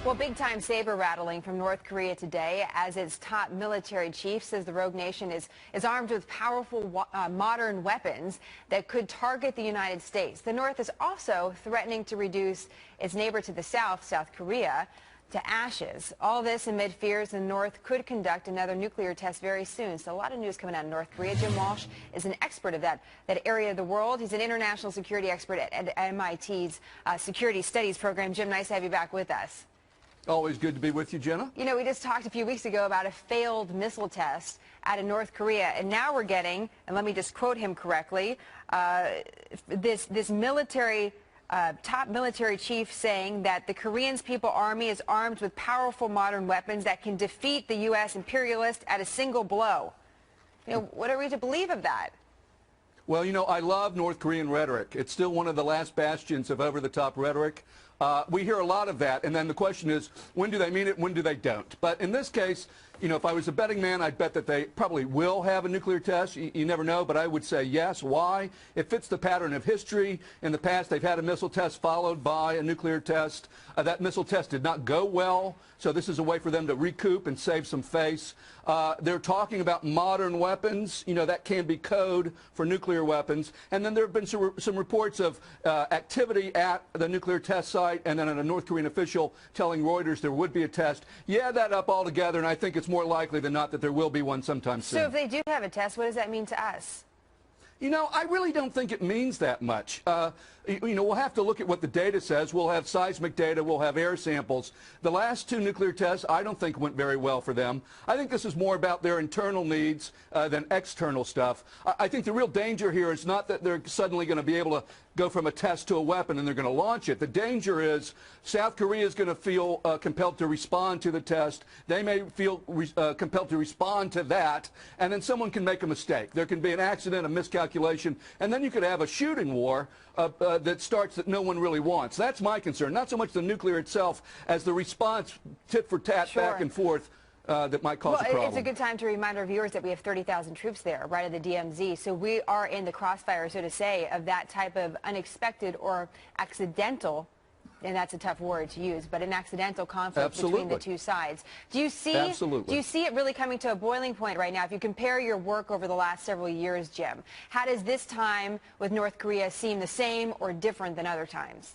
Well, big-time saber rattling from North Korea today as its top military chief says the rogue nation is armed with powerful modern weapons that could target the United States. The North is also threatening to reduce its neighbor to the south, South Korea, to ashes. All this amid fears the North could conduct another nuclear test very soon. So a lot of news coming out of North Korea. Jim Walsh is an expert of that area of the world. He's an international security expert at MIT's Security Studies program. Jim, nice to have you back with us. Always good to be with you, Jenna. You know, we just talked a few weeks ago about a failed missile test out of North Korea, and now we're getting, and let me just quote him correctly, this military top military chief saying that the Korean People's Army is armed with powerful modern weapons that can defeat the U.S. imperialists at a single blow. You know, what are we to believe of that? Well, you know, I love North Korean rhetoric. It's still one of the last bastions of over-the-top rhetoric. We hear a lot of that, and then the question is, when do they mean it, when do they don't? But in this case, you know, if I was a betting man, I'd bet that they probably will have a nuclear test. You never know, but I would say yes. Why? It fits the pattern of history. In the past, they've had a missile test followed by a nuclear test. That missile test did not go well, so this is a way for them to recoup and save some face. They're talking about modern weapons. You know, that can be code for nuclear weapons. And then there have been some reports of activity at the nuclear test site, and then a North Korean official telling Reuters there would be a test. Yeah, that up all together, and I think it's more likely than not that there will be one sometime soon. So if they do have a test, what does that mean to us? You know, I really don't think it means that much. You know, we'll have to look at what the data says. We'll have seismic data. We'll have air samples. The last two nuclear tests, I don't think went very well for them. I think this is more about their internal needs than external stuff. I think the real danger here is not that they're suddenly going to be able to go from a test to a weapon and they're going to launch it. The danger is South Korea is going to feel compelled to respond to the test. They may feel compelled to respond to that, and then someone can make a mistake. There can be an accident, a miscalculation, and then you could have a shooting war that starts that no one really wants. That's my concern. Not so much the nuclear itself as the response tit for tat back and forth that might cause a problem. It's a good time to remind our viewers that we have 30,000 troops there, right at the DMZ. So we are in the crossfire, so to say, of that type of unexpected or accidental, and that's a tough word to use, but an accidental conflict between the two sides. Do you see it really coming to a boiling point right now? If you compare your work over the last several years, Jim, how does this time with North Korea seem the same or different than other times?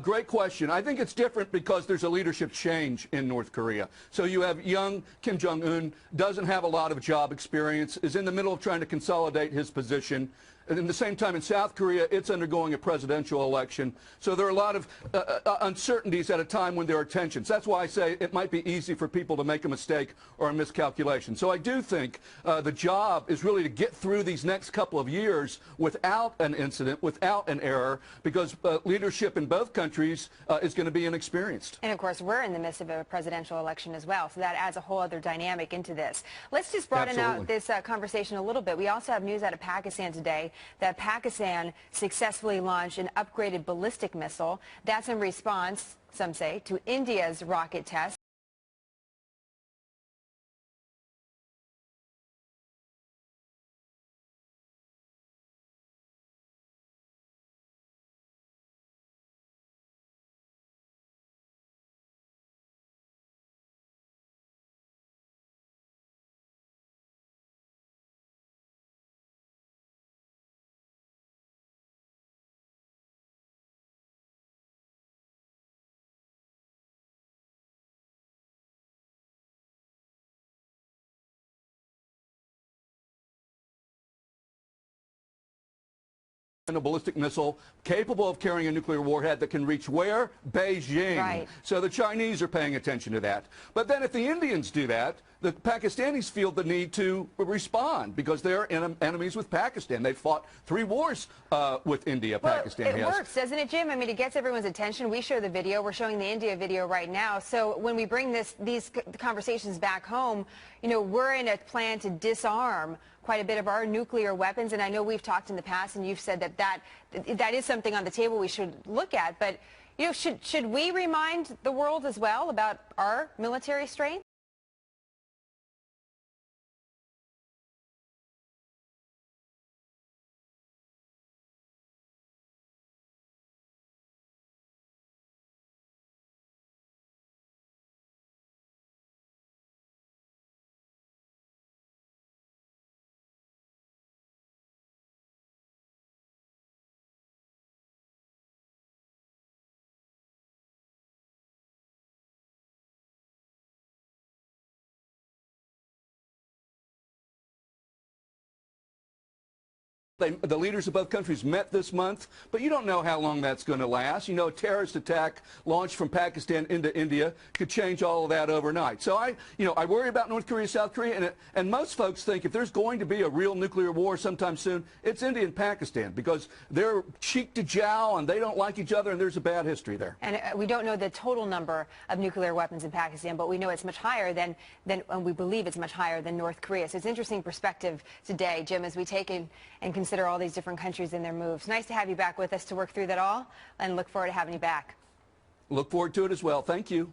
Great question. I think it's different because there's a leadership change in North Korea. So you have young Kim Jong-un, doesn't have a lot of job experience, is in the middle of trying to consolidate his position. And at the same time, in South Korea, it's undergoing a presidential election. So there are a lot of uncertainties at a time when there are tensions. That's why I say it might be easy for people to make a mistake or a miscalculation. So I do think the job is really to get through these next couple of years without an incident, without an error, because leadership in both countries is going to be inexperienced. And, of course, we're in the midst of a presidential election as well, so that adds a whole other dynamic into this. Let's just broaden out this conversation a little bit. We also have news out of Pakistan today that Pakistan successfully launched an upgraded ballistic missile. That's in response, some say, to India's rocket test. A ballistic missile capable of carrying a nuclear warhead that can reach where? Beijing. Right. So the Chinese are paying attention to that. But then if the Indians do that, the Pakistanis feel the need to respond because they're enemies with Pakistan. They've fought 3 wars with India. Well, Pakistan it has. works, doesn't it, Jim? I mean, it gets everyone's attention. We show the video. We're showing the India video right now. So when we bring these conversations back home, you know, we're in a plan to disarm quite a bit of our nuclear weapons, and I know we've talked in the past, and you've said that is something on the table we should look at. But you know, should we remind the world as well about our military strength? The leaders of both countries met this month, but you don't know how long that's going to last. You know, a terrorist attack launched from Pakistan into India could change all of that overnight. So I worry about North Korea, South Korea, and most folks think if there's going to be a real nuclear war sometime soon, it's India and Pakistan because they're cheek to jowl and they don't like each other and there's a bad history there. And we don't know the total number of nuclear weapons in Pakistan, but we know it's much higher than and we believe it's much higher than North Korea. So it's interesting perspective today, Jim, as we take in and consider all these different countries and their moves. Nice to have you back with us to work through that all, and look forward to having you back. Look forward to it as well. Thank you.